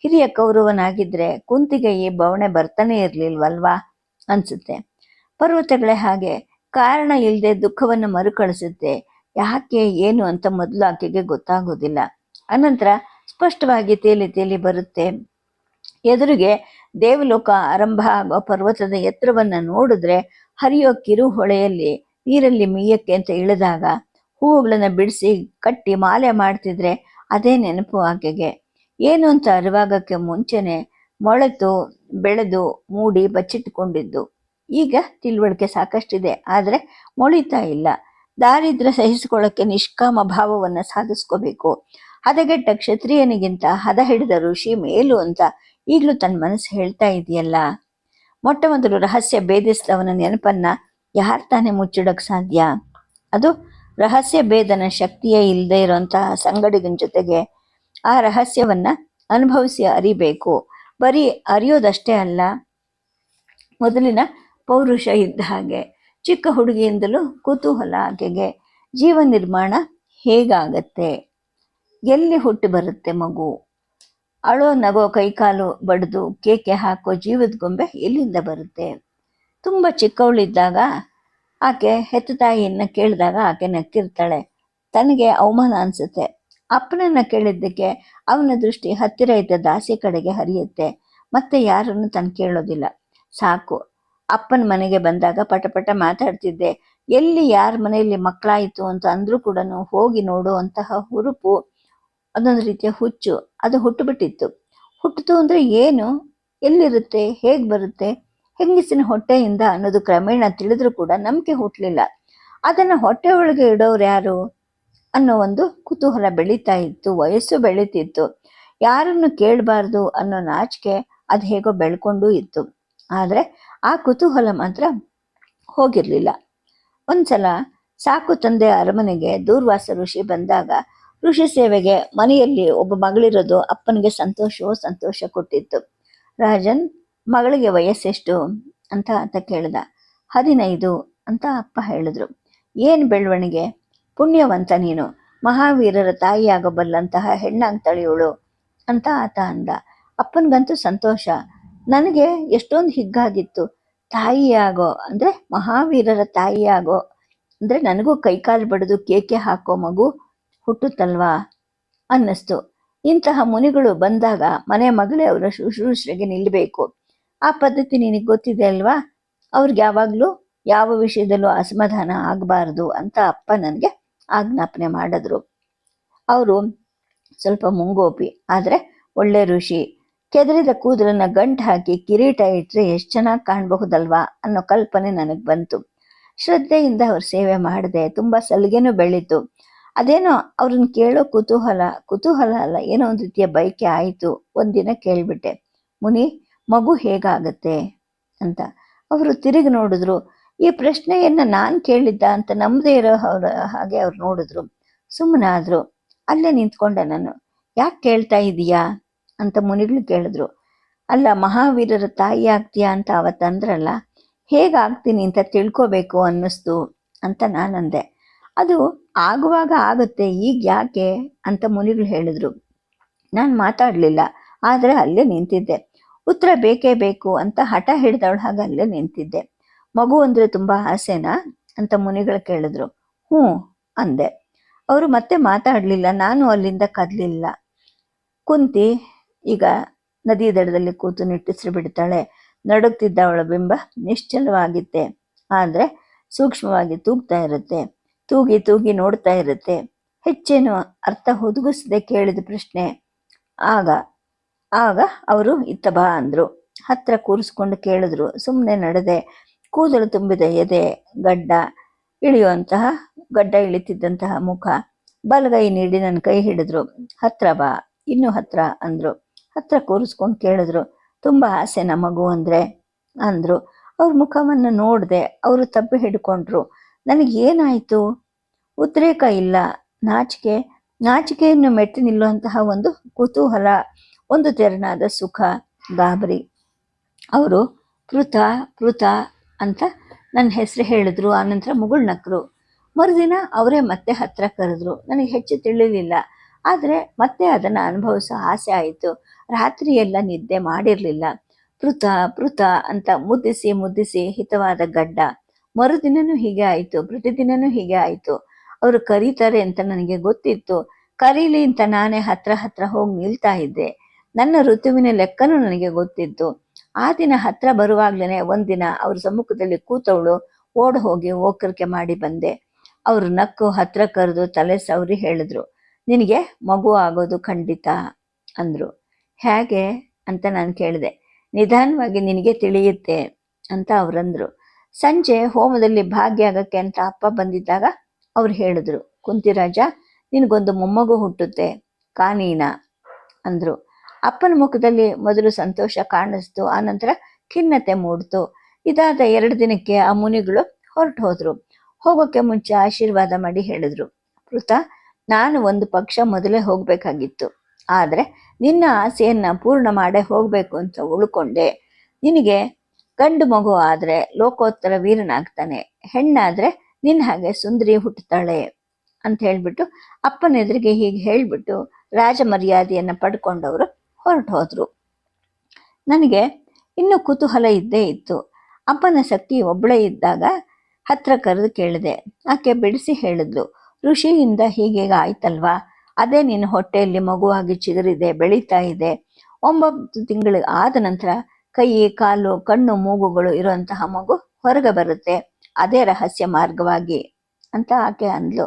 ಹಿರಿಯ ಕೌರವನಾಗಿದ್ರೆ ಕುಂತಿಗೆ ಈ ಬವಣೆ ಬರ್ತಾನೆ ಇರಲಿಲ್ವಲ್ವಾ ಅನ್ಸುತ್ತೆ. ಪರ್ವತಗಳೇ ಹಾಗೆ ಕಾರಣ ಇಲ್ಲದೆ ದುಃಖವನ್ನು ಮರುಕಳಿಸುತ್ತೆ. ಯಾಕೆ ಏನು ಅಂತ ಮೊದಲು ಆಕೆಗೆ ಗೊತ್ತಾಗೋದಿಲ್ಲ. ಅನಂತರ ಸ್ಪಷ್ಟವಾಗಿ ತೇಲಿ ಬರುತ್ತೆ. ಎದುರಿಗೆ ದೇವಲೋಕ ಆರಂಭ ಆಗೋ ಪರ್ವತದ ಎತ್ತರವನ್ನು ನೋಡಿದ್ರೆ ಹರಿಯೋ ಕಿರು ಹೊಳೆಯಲ್ಲಿ ನೀರಲ್ಲಿ ಮೀಯಕ್ಕೆ ಅಂತ ಇಳಿದಾಗ ಹೂವುಗಳನ್ನು ಬಿಡಿಸಿ ಕಟ್ಟಿ ಮಾಲೆ ಮಾಡ್ತಿದ್ರೆ ಅದೇ ನೆನಪು ಆಕೆಗೆ. ಏನು ಅಂತ ಅರಿವಾಗಕ್ಕೆ ಮುಂಚೆನೆ ಮೊಳೆತು ಬೆಳೆದು ಮೂಡಿ ಬಚ್ಚಿಟ್ಕೊಂಡಿದ್ದು. ಈಗ ತಿಳುವಳಿಕೆ ಸಾಕಷ್ಟಿದೆ, ಆದರೆ ಮೊಳಿತಾ ಇಲ್ಲ. ದಾರಿದ್ರ್ಯ ಸಹಿಸಿಕೊಳ್ಳೋಕ್ಕೆ ನಿಷ್ಕಾಮ ಭಾವವನ್ನು ಸಾಧಿಸ್ಕೋಬೇಕು. ಹದಗೆಟ್ಟ ಕ್ಷತ್ರಿಯನಿಗಿಂತ ಹದ ಹಿಡಿದ ಋಷಿ ಮೇಲು ಅಂತ ಈಗಲೂ ತನ್ನ ಮನಸ್ಸು ಹೇಳ್ತಾ ಇದೆಯಲ್ಲ. ಮೊಟ್ಟ ಮೊದಲು ರಹಸ್ಯ ಭೇದಿಸಿದವನ ನೆನಪನ್ನ ಯಾರು ತಾನೇ ಮುಚ್ಚಿಡೋಕ್ಕೆ ಸಾಧ್ಯ? ಅದು ರಹಸ್ಯ ಭೇದನ ಶಕ್ತಿಯೇ ಇಲ್ಲದೆ ಇರೋಂತಹ ಸಂಗಡಿಗನ ಜೊತೆಗೆ ಆ ರಹಸ್ಯವನ್ನ ಅನುಭವಿಸಿ ಅರಿಬೇಕು. ಬರೀ ಅರಿಯೋದಷ್ಟೇ ಅಲ್ಲ, ಮೊದಲಿನ ಪೌರುಷ ಇದ್ದ ಹಾಗೆ ಚಿಕ್ಕ ಹುಡುಗಿಯಿಂದಲೂ ಕುತೂಹಲ ಆಕೆಗೆ. ಜೀವ ನಿರ್ಮಾಣ ಹೇಗಾಗತ್ತೆ? ಎಲ್ಲಿ ಹುಟ್ಟಿ ಬರುತ್ತೆ ಮಗು? ಅಳೋ ನಗೋ ಕೈಕಾಲು ಬಡಿದು ಕೇಕೆ ಹಾಕೋ ಜೀವದ ಗೊಂಬೆ ಎಲ್ಲಿಂದ ಬರುತ್ತೆ? ತುಂಬ ಚಿಕ್ಕವಳಿದ್ದಾಗ ಆಕೆ ಹೆತ್ತ ತಾಯಿಯನ್ನು ಕೇಳಿದಾಗ ಆಕೆ ನಕ್ಕಿರ್ತಾಳೆ. ತನಗೆ ಅವಮಾನ ಅನಿಸುತ್ತೆ. ಅಪ್ಪನನ್ನು ಕೇಳಿದ್ದಕ್ಕೆ ಅವನ ದೃಷ್ಟಿ ಹತ್ತಿರ ಇದ್ದ ದಾಸಿ ಕಡೆಗೆ ಹರಿಯುತ್ತೆ. ಮತ್ತೆ ಯಾರನ್ನು ತಾನು ಕೇಳೋದಿಲ್ಲ. ಸಾಕು, ಅಪ್ಪನ ಮನೆಗೆ ಬಂದಾಗ ಪಟಪಟ ಮಾತಾಡ್ತಿದ್ದೆ. ಎಲ್ಲಿ ಯಾರ ಮನೆಯಲ್ಲಿ ಮಕ್ಕಳಾಯಿತು ಅಂತ ಅಂದರೂ ಕೂಡ ಹೋಗಿ ನೋಡುವಂತಹ ಹುರುಪು, ಅದೊಂದು ರೀತಿಯ ಹುಚ್ಚು, ಅದು ಹುಟ್ಟುಬಿಟ್ಟಿತ್ತು. ಹುಟ್ಟಿತು ಅಂದರೆ ಏನು, ಎಲ್ಲಿರುತ್ತೆ, ಹೇಗೆ ಬರುತ್ತೆ, ಹೆಂಗಸಿನ ಹೊಟ್ಟೆಯಿಂದ ಅನ್ನೋದು ಕ್ರಮೇಣ ತಿಳಿದ್ರೂ ಕೂಡ ನಂಬಿಕೆ ಹುಟ್ಟಲಿಲ್ಲ. ಅದನ್ನು ಹೊಟ್ಟೆ ಒಳಗೆ ಇಡೋರು ಯಾರು ಅನ್ನೋ ಒಂದು ಕುತೂಹಲ ಬೆಳೀತಾ ಇತ್ತು. ವಯಸ್ಸು ಬೆಳೀತಿತ್ತು. ಯಾರನ್ನು ಕೇಳಬಾರ್ದು ಅನ್ನೋ ನಾಚಿಕೆ ಅದು ಹೇಗೋ ಬೆಳ್ಕೊಂಡೂ ಇತ್ತು. ಆದರೆ ಆ ಕುತೂಹಲ ಮಾತ್ರ ಹೋಗಿರಲಿಲ್ಲ. ಒಂದ್ಸಲ ಸಾಕು ತಂದೆ ಅರಮನೆಗೆ ದೂರ್ವಾಸ ಋಷಿ ಬಂದಾಗ ಋಷಿ ಸೇವೆಗೆ ಮನೆಯಲ್ಲಿ ಒಬ್ಬ ಮಗಳಿರೋದು ಅಪ್ಪನಿಗೆ ಸಂತೋಷ ಕೊಟ್ಟಿತ್ತು. ರಾಜನ್, ಮಗಳಿಗೆ ವಯಸ್ಸೆಷ್ಟು ಅಂತ ಆತ ಕೇಳ್ದ. 15 ಅಂತ ಅಪ್ಪ ಹೇಳಿದ್ರು. ಏನು ಬೆಳವಣಿಗೆ, ಪುಣ್ಯವಂತ ನೀನು, ಮಹಾವೀರರ ತಾಯಿಯಾಗಬಲ್ಲಂತಹ ಹೆಣ್ಣಾಗ್ತಾಳೆಯವಳು ಅಂತ ಆತ ಅಂದ. ಅಪ್ಪನಿಗಂತೂ ಸಂತೋಷ. ನನಗೆ ಎಷ್ಟೊಂದು ಹಿಗ್ಗಾಗಿತ್ತು. ತಾಯಿಯಾಗೋ ಅಂದರೆ ಮಹಾವೀರರ ತಾಯಿಯಾಗೋ ಅಂದರೆ ನನಗೂ ಕೈಕಾಲು ಬಡಿದು ಕೇಕೆ ಹಾಕೋ ಮಗು ಹುಟ್ಟುತ್ತಲ್ವಾ ಅನ್ನಿಸ್ತು. ಇಂತಹ ಮುನಿಗಳು ಬಂದಾಗ ಮನೆ ಮಗಳೇ ಅವರ ಶುಶ್ರೂಷೆಗೆ ನಿಲ್ಲಬೇಕು. ಆ ಪದ್ಧತಿ ನಿನಗೆ ಗೊತ್ತಿದೆ ಅಲ್ವಾ? ಅವ್ರಿಗೆ ಯಾವಾಗಲೂ ಯಾವ ವಿಷಯದಲ್ಲೂ ಅಸಮಾಧಾನ ಆಗಬಾರ್ದು ಅಂತ ಅಪ್ಪ ನನಗೆ ಆಜ್ಞಾಪನೆ ಮಾಡಿದ್ರು. ಅವರು ಸ್ವಲ್ಪ ಮುಂಗೋಪಿ, ಆದರೆ ಒಳ್ಳೆ ಋಷಿ. ಕೆದರಿದ ಕೂದಲನ್ನ ಗಂಟು ಹಾಕಿ ಕಿರೀಟ ಇಟ್ಟರೆ ಎಷ್ಟು ಚೆನ್ನಾಗಿ ಕಾಣಬಹುದಲ್ವಾ ಅನ್ನೋ ಕಲ್ಪನೆ ನನಗೆ ಬಂತು. ಶ್ರದ್ಧೆಯಿಂದ ಅವ್ರ ಸೇವೆ ಮಾಡಿದೆ. ತುಂಬ ಸಲಿಗೆನೂ ಬೆಳೀತು. ಅದೇನೋ ಅವ್ರನ್ನ ಕೇಳೋ ಕುತೂಹಲ ಅಲ್ಲ, ಏನೋ ಒಂದು ರೀತಿಯ ಬಯಕೆ ಆಯಿತು. ಒಂದಿನ ಕೇಳಿಬಿಟ್ಟೆ, ಮುನಿ, ಮಗು ಹೇಗಾಗತ್ತೆ ಅಂತ. ಅವರು ತಿರುಗಿ ನೋಡಿದ್ರು. ಈ ಪ್ರಶ್ನೆಯನ್ನು ನಾನು ಕೇಳಿದ್ದ ಅಂತ ನಮ್ಮದೇ ಇರೋ ಹಾಗೆ ಅವ್ರು ನೋಡಿದ್ರು. ಸುಮ್ಮನಾದ್ರು. ಅಲ್ಲೇ ನಿಂತ್ಕೊಂಡೆ ನಾನು. ಯಾಕೆ ಕೇಳ್ತಾ ಇದೀಯಾ ಅಂತ ಮುನಿಗಳು ಕೇಳಿದ್ರು. ಅಲ್ಲ, ಮಹಾವೀರರ ತಾಯಿ ಆಗ್ತೀಯಾ ಅಂತ ಅವತ್ತಂದ್ರಲ್ಲ, ಹೇಗಾಗ್ತೀನಿ ಅಂತ ತಿಳ್ಕೋಬೇಕು ಅನ್ನಿಸ್ತು ಅಂತ ನಾನಂದೆ. ಅದು ಆಗುವಾಗ ಆಗುತ್ತೆ, ಈಗ ಯಾಕೆ ಅಂತ ಮುನಿಗಳು ಹೇಳಿದ್ರು. ನಾನು ಮಾತಾಡಲಿಲ್ಲ, ಆದರೆ ಅಲ್ಲೇ ನಿಂತಿದ್ದೆ. ಉತ್ತರ ಬೇಕೇ ಬೇಕು ಅಂತ ಹಠ ಹಿಡ್ದವಳ ಹಾಗೆ ಅಲ್ಲೇ ನಿಂತಿದ್ದೆ. ಮಗು ಅಂದರೆ ತುಂಬ ಆಸೆನಾ ಅಂತ ಮುನಿಗಳು ಕೇಳಿದ್ರು. ಹ್ಞೂ ಅಂದೆ. ಅವರು ಮತ್ತೆ ಮಾತಾಡಲಿಲ್ಲ. ನಾನು ಅಲ್ಲಿಂದ ಕದಲಿಲ್ಲ. ಕುಂತಿ ಈಗ ನದಿ ದಡದಲ್ಲಿ ಕೂತು ನಿಟ್ಟುಸಿರು ಬಿಡ್ತಾಳೆ. ನಡುಗ್ತಿದ್ದ ಅವಳ ಬಿಂಬ ನಿಶ್ಚಲವಾಗಿತ್ತೆ, ಆದರೆ ಸೂಕ್ಷ್ಮವಾಗಿ ತೂಗ್ತಾ ಇರುತ್ತೆ. ತೂಗಿ ನೋಡ್ತಾ ಇರುತ್ತೆ. ಹೆಚ್ಚೇನು ಅರ್ಥ ಹುದುಗಿಸದೆ ಕೇಳಿದ ಪ್ರಶ್ನೆ. ಆಗ ಅವರು ಇತ್ತ ಬಾ ಅಂದರು. ಹತ್ರ ಕೂರಿಸ್ಕೊಂಡು ಕೇಳಿದ್ರು. ಸುಮ್ಮನೆ ನಡೆದೆ. ಕೂದಲು ತುಂಬಿದ ಎದೆ, ಗಡ್ಡ ಇಳಿತಿದ್ದಂತಹ ಮುಖ. ಬಲಗೈ ನೀಡಿ ನನ್ನ ಕೈ ಹಿಡಿದ್ರು. ಹತ್ರ ಬಾ, ಇನ್ನೂ ಹತ್ರ ಅಂದರು. ಹತ್ರ ಕೂರಿಸ್ಕೊಂಡು ಕೇಳಿದ್ರು. ತುಂಬ ಆಸೆ ಮಗು ಅಂದರೆ ಅಂದರು. ಅವ್ರ ಮುಖವನ್ನು ನೋಡಿದೆ. ಅವರು ತಬ್ಬಿ ಹಿಡ್ಕೊಂಡ್ರು. ನನಗೇನಾಯಿತು? ಉದ್ರೇಕ ಇಲ್ಲ, ನಾಚಿಕೆಯನ್ನು ಮೆಟ್ಟಿ ನಿಲ್ಲುವಂತಹ ಒಂದು ಕುತೂಹಲ, ಒಂದು ತೆರನಾದ ಸುಖ, ಗಾಬರಿ. ಅವರು ಪೃಥ ಅಂತ ನನ್ನ ಹೆಸರು ಹೇಳಿದ್ರು. ಆನಂತರ ಮುಗುಳ್ನಕ್ಕರು. ಮರುದಿನ ಅವರೇ ಮತ್ತೆ ಹತ್ರ ಕರೆದ್ರು. ನನಗೆ ಹೆಚ್ಚು ತಿಳಿಲಿಲ್ಲ, ಆದರೆ ಮತ್ತೆ ಅದನ್ನು ಅನುಭವಿಸೋ ಆಸೆ ಆಯಿತು. ರಾತ್ರಿಯೆಲ್ಲ ನಿದ್ದೆ ಮಾಡಿರಲಿಲ್ಲ. ಪೃಥ ಅಂತ ಮುದ್ದಿಸಿ ಹಿತವಾದ ಗಡ್ಡ. ಮರುದಿನನೂ ಹೀಗೆ ಆಯಿತು, ಪ್ರತಿದಿನನೂ ಹೀಗೆ ಆಯಿತು. ಅವರು ಕರೀತಾರೆ ಅಂತ ನನಗೆ ಗೊತ್ತಿತ್ತು. ಕರೀಲಿ ಅಂತ ನಾನೇ ಹತ್ರ ಹೋಗಿ ನಿಲ್ತಾ ಇದ್ದೆ. ನನ್ನ ಋತುವಿನ ಲೆಕ್ಕನೂ ನನಗೆ ಗೊತ್ತಿತ್ತು. ಆ ದಿನ ಹತ್ರ ಬರುವಾಗ್ಲೇ ಒಂದಿನ ಅವ್ರ ಸಮ್ಮುಖದಲ್ಲಿ ಕೂತವಳು ಓಡ್ ಹೋಗಿ ಓಕರಿಕೆ ಮಾಡಿ ಬಂದೆ. ಅವರು ನಕ್ಕು ಹತ್ರ ಕರೆದು ತಲೆ ಸವರಿ ಹೇಳಿದ್ರು, ನಿನಗೆ ಮಗು ಆಗೋದು ಖಂಡಿತ ಅಂದರು. ಹೇಗೆ ಅಂತ ನಾನು ಕೇಳಿದೆ. ನಿಧಾನವಾಗಿ ನಿನಗೆ ತಿಳಿಯುತ್ತೆ ಅಂತ ಅವರಂದ್ರು. ಸಂಜೆ ಹೋಮದಲ್ಲಿ ಭಾಗಿಯಾಗಕ್ಕೆ ಅಂತ ಅಪ್ಪ ಬಂದಿದ್ದಾಗ ಅವ್ರು ಹೇಳಿದ್ರು, ಕುಂತಿರಾಜ, ನಿನಗೊಂದು ಮೊಮ್ಮಗು ಹುಟ್ಟುತ್ತೆ, ಕಾನೀನ ಅಂದರು. ಅಪ್ಪನ ಮುಖದಲ್ಲಿ ಮೊದಲು ಸಂತೋಷ ಕಾಣಿಸ್ತು, ಆನಂತರ ಖಿನ್ನತೆ ಮೂಡ್ತು. ಇದಾದ 2 ದಿನಕ್ಕೆ ಆ ಮುನಿಗಳು ಹೊರಟು ಹೋದ್ರು. ಹೋಗೋಕ್ಕೆ ಮುಂಚೆ ಆಶೀರ್ವಾದ ಮಾಡಿ ಹೇಳಿದ್ರು, ಪೃಥ, ನಾನು ಒಂದು ಪಕ್ಷ ಮೊದಲೇ ಹೋಗಬೇಕಾಗಿತ್ತು, ಆದರೆ ನಿನ್ನ ಆಸೆಯನ್ನು ಪೂರ್ಣ ಮಾಡೇ ಹೋಗಬೇಕು ಅಂತ ಉಳ್ಕೊಂಡೆ. ನಿನಗೆ ಗಂಡು ಮಗು ಆದರೆ ಲೋಕೋತ್ತರ ವೀರನಾಗ್ತಾನೆ, ಹೆಣ್ಣಾದರೆ ನಿನ್ನ ಹಾಗೆ ಸುಂದರಿ ಹುಟ್ಟುತ್ತಾಳೆ ಅಂತ ಹೇಳಿಬಿಟ್ಟು ಅಪ್ಪನ ಎದುರಿಗೆ ಹೀಗೆ ಹೇಳಿಬಿಟ್ಟು ರಾಜ ಮರ್ಯಾದೆಯನ್ನು ಪಡ್ಕೊಂಡವರು ಹೊರಟು ಹೋದರು. ನನಗೆ ಇನ್ನೂ ಕುತೂಹಲ ಇದ್ದೇ ಇತ್ತು. ಅಪ್ಪನ ಶಕ್ತಿ ಒಬ್ಬಳೇ ಇದ್ದಾಗ ಹತ್ರ ಕರೆದು ಕೇಳಿದೆ. ಆಕೆ ಬಿಡಿಸಿ ಹೇಳಿದ್ಲು, ಋಷಿಯಿಂದ ಹೀಗೆ ಆಯ್ತಲ್ವಾ, ಅದೇ ನಿನ್ನ ಹೊಟ್ಟೆಯಲ್ಲಿ ಮಗುವಾಗಿ ಚಿಗುರಿದೆ, ಬೆಳೀತಾ ಇದೆ. 9 ತಿಂಗಳು ಆದ ನಂತರ ಕೈ, ಕಾಲು, ಕಣ್ಣು, ಮೂಗುಗಳು ಇರುವಂತಹ ಮಗು ಹೊರಗೆ ಬರುತ್ತೆ, ಅದೇ ರಹಸ್ಯ ಮಾರ್ಗವಾಗಿ ಅಂತ ಆಕೆ ಅಂದ್ಲು.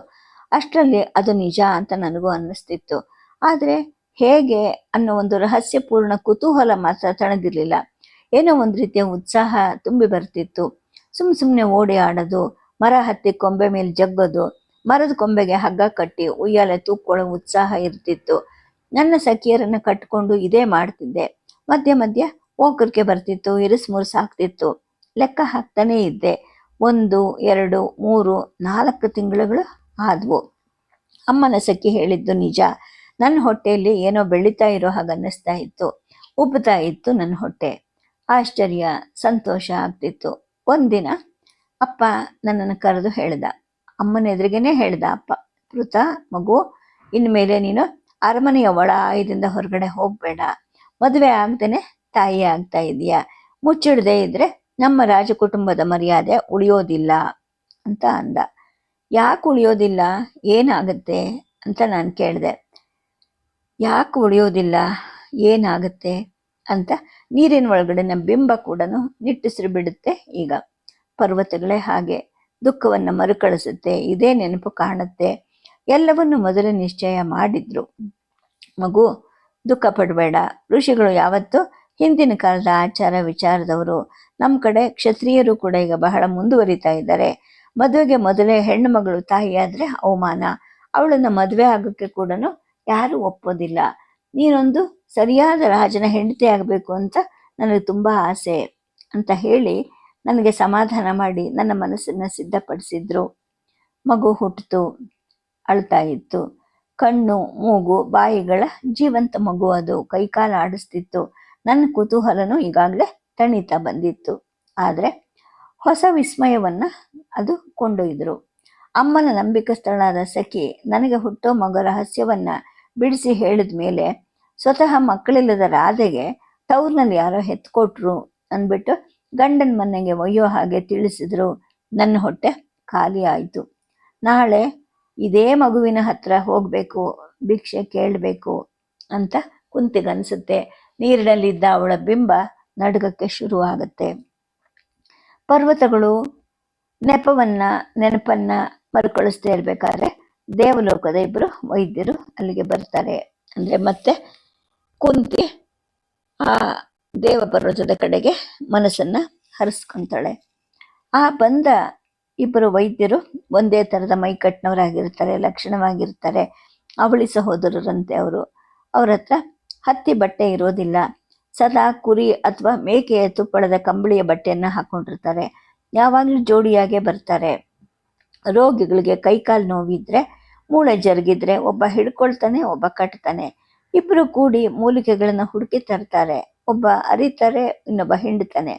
ಅಷ್ಟರಲ್ಲಿ ಅದು ನಿಜ ಅಂತ ನನಗೂ ಅನ್ನಿಸ್ತಿತ್ತು. ಆದರೆ ಹೇಗೆ ಅನ್ನೋ ಒಂದು ರಹಸ್ಯಪೂರ್ಣ ಕುತೂಹಲ ಮಾತ್ರ ತಣದಿರಲಿಲ್ಲ. ಏನೋ ಒಂದು ರೀತಿಯ ಉತ್ಸಾಹ ತುಂಬಿ ಬರ್ತಿತ್ತು. ಸುಮ್ಮನೆ ಓಡಿ ಆಡೋದು, ಮರ ಹತ್ತಿ ಕೊಂಬೆ ಮೇಲೆ ಜಗ್ಗೋದು, ಮರದ ಕೊಂಬೆಗೆ ಹಗ್ಗ ಕಟ್ಟಿ ಉಯ್ಯಾಲೆ ತೂಕ್ಕೊಳ್ಳೋ ಉತ್ಸಾಹ ಇರ್ತಿತ್ತು. ನನ್ನ ಸಖಿಯರನ್ನು ಕಟ್ಕೊಂಡು ಇದೇ ಮಾಡ್ತಿದ್ದೆ. ಮಧ್ಯ ಓಕರಿಕೆ ಬರ್ತಿತ್ತು, ಇರಿಸ್ಮುರ್ಸ್ ಆಗ್ತಿತ್ತು. ಲೆಕ್ಕ ಹಾಕ್ತಾನೇ ಇದ್ದೆ. 1, 2, 3, 4 ತಿಂಗಳುಗಳು ಆದವು. ಅಮ್ಮನ ಸಖಿ ಹೇಳಿದ್ದು ನಿಜ. ನನ್ನ ಹೊಟ್ಟೆಯಲ್ಲಿ ಏನೋ ಬೆಳೀತಾ ಇರೋ ಹಾಗೆ ಅನ್ನಿಸ್ತಾ ಇತ್ತು. ಉಬ್ಬುತ್ತಾ ಇತ್ತು ನನ್ನ ಹೊಟ್ಟೆ. ಆಶ್ಚರ್ಯ, ಸಂತೋಷ ಆಗ್ತಿತ್ತು. ಒಂದಿನ ಅಪ್ಪ ನನ್ನನ್ನು ಕರೆದು ಹೇಳ್ದ, ಅಮ್ಮನ ಎದುರಿಗೇನೆ ಹೇಳ್ದ ಅಪ್ಪ, ಪೃಥ ಮಗು, ಇನ್ಮೇಲೆ ನೀನು ಅರಮನೆಯ ಒಳ ಆಯದಿಂದ ಹೊರಗಡೆ ಹೋಗಬೇಡ. ಮದುವೆ ಆಗ್ದೇನೆ ತಾಯಿ ಆಗ್ತಾ ಇದೀಯ. ಮುಚ್ಚಿಡದೆ ಇದ್ರೆ ನಮ್ಮ ರಾಜಕುಟುಂಬದ ಮರ್ಯಾದೆ ಉಳಿಯೋದಿಲ್ಲ ಅಂತ ಅಂದ. ಯಾಕೆ ಉಳಿಯೋದಿಲ್ಲ, ಏನಾಗುತ್ತೆ ಅಂತ ನಾನು ಕೇಳಿದೆ. ಯಾಕೆ ಉಳಿಯೋದಿಲ್ಲ, ಏನಾಗುತ್ತೆ ಅಂತ, ನೀರಿನ ಒಳಗಡೆನ ಬಿಂಬ ಕೂಡ ನಿಟ್ಟುಸಿರು ಬಿಡುತ್ತೆ. ಈಗ ಪರ್ವತಗಳೇ ಹಾಗೆ ದುಃಖವನ್ನು ಮರುಕಳಿಸುತ್ತೆ, ಇದೇ ನೆನಪು ಕಾಣುತ್ತೆ. ಎಲ್ಲವನ್ನು ಮೊದಲು ನಿಶ್ಚಯ ಮಾಡಿದ್ರು. ಮಗು, ದುಃಖ ಪಡಬೇಡ. ಋಷಿಗಳು ಯಾವತ್ತೂ ಹಿಂದಿನ ಕಾಲದ ಆಚಾರ ವಿಚಾರದವರು. ನಮ್ಮ ಕಡೆ ಕ್ಷತ್ರಿಯರು ಕೂಡ ಈಗ ಬಹಳ ಮುಂದುವರಿತಾ ಇದ್ದಾರೆ. ಮದುವೆಗೆ ಮೊದಲೇ ಹೆಣ್ಣು ಮಗಳು ತಾಯಿಯಾದ್ರೆ ಅವಮಾನ. ಅವಳನ್ನ ಮದುವೆ ಆಗೋಕ್ಕೆ ಕೂಡ ಯಾರೂ ಒಪ್ಪೋದಿಲ್ಲ. ನೀನೊಂದು ಸರಿಯಾದ ರಾಜನ ಹೆಂಡತಿ ಆಗಬೇಕು ಅಂತ ನನಗೆ ತುಂಬ ಆಸೆ ಅಂತ ಹೇಳಿ ನನಗೆ ಸಮಾಧಾನ ಮಾಡಿ ನನ್ನ ಮನಸ್ಸನ್ನು ಸಿದ್ಧಪಡಿಸಿದ್ರು. ಮಗು ಹುಟ್ಟಿತು, ಅಳ್ತಾ ಇತ್ತು. ಕಣ್ಣು, ಮೂಗು, ಬಾಯಿಗಳ ಜೀವಂತ ಮಗು ಅದು. ಕೈಕಾಲ ಆಡಿಸ್ತಿತ್ತು. ನನ್ನ ಕುತೂಹಲನೂ ಈಗಾಗಲೇ ತಣಿತಾ ಬಂದಿತ್ತು. ಆದರೆ ಹೊಸ ವಿಸ್ಮಯವನ್ನ ಅದು ಕೊಂಡೊಯ್ದರು. ಅಮ್ಮನ ನಂಬಿಕಸ್ಥಳಾದ ಸಖಿ ನನಗೆ ಹುಟ್ಟೋ ಮಗ ರಹಸ್ಯವನ್ನ ಬಿಡಿಸಿ ಹೇಳಿದ ಮೇಲೆ ಸ್ವತಃ ಮಕ್ಕಳಿಲ್ಲದ ರಾಧೆಗೆ ತವ್ರಿನಲ್ಲಿ ಯಾರೋ ಹೆತ್ಕೊಟ್ರು ಅಂದ್ಬಿಟ್ಟು ಗಂಡನ ಮನೆಗೆ ಒಯ್ಯೋ ಹಾಗೆ ತಿಳಿಸಿದ್ರು. ನನ್ನ ಹೊಟ್ಟೆ ಖಾಲಿ ಆಯಿತು. ನಾಳೆ ಇದೇ ಮಗುವಿನ ಹತ್ರ ಹೋಗಬೇಕು, ಭಿಕ್ಷೆ ಕೇಳಬೇಕು ಅಂತ ಕುಂತಿಗನ್ಸುತ್ತೆ. ನೀರಿನಲ್ಲಿದ್ದ ಅವಳ ಬಿಂಬ ನಡುಗಕ್ಕೆ ಶುರುವಾಗುತ್ತೆ. ಪರ್ವತಗಳು ನೆನಪನ್ನ ಮರುಕಳಿಸ್ತಾ ಇರ್ಬೇಕಾದ್ರೆ ದೇವಲೋಕದ 2 ವೈದ್ಯರು ಅಲ್ಲಿಗೆ ಬರ್ತಾರೆ. ಅಂದ್ರೆ ಮತ್ತೆ ಕುಂತಿ ಆ ದೇವ ಪರ್ವತದ ಕಡೆಗೆ ಮನಸ್ಸನ್ನ ಹರಿಸ್ಕೊಂತಾಳೆ. ಆ ಬಂದ 2 ವೈದ್ಯರು ಒಂದೇ ಥರದ ಮೈಕಟ್ಟಿನವರಾಗಿರ್ತಾರೆ, ಲಕ್ಷಣವಾಗಿರ್ತಾರೆ. ಅವಳಿ ಸಹೋದರರಂತೆ ಅವರು. ಅವ್ರ ಹತ್ರ ಹತ್ತಿ ಬಟ್ಟೆ ಇರೋದಿಲ್ಲ. ಸದಾ ಕುರಿ ಅಥವಾ ಮೇಕೆಯ ತುಪ್ಪಳದ ಕಂಬಳಿಯ ಬಟ್ಟೆಯನ್ನು ಹಾಕೊಂಡಿರ್ತಾರೆ. ಯಾವಾಗಲೂ ಜೋಡಿಯಾಗೆ ಬರ್ತಾರೆ. ರೋಗಿಗಳಿಗೆ ಕೈಕಾಲು ನೋವಿದ್ರೆ, ಮೂಳೆ ಜರುಗಿದ್ರೆ ಒಬ್ಬ ಹಿಡ್ಕೊಳ್ತಾನೆ, ಒಬ್ಬ ಕಟ್ತಾನೆ. 2 ಕೂಡಿ ಮೂಲಿಕೆಗಳನ್ನು ಹುಡುಕಿ ತರ್ತಾರೆ. ಒಬ್ಬ ಅರಿತಾರೆ, ಇನ್ನೊಬ್ಬ ಹಿಂಡ್ತಾನೆ.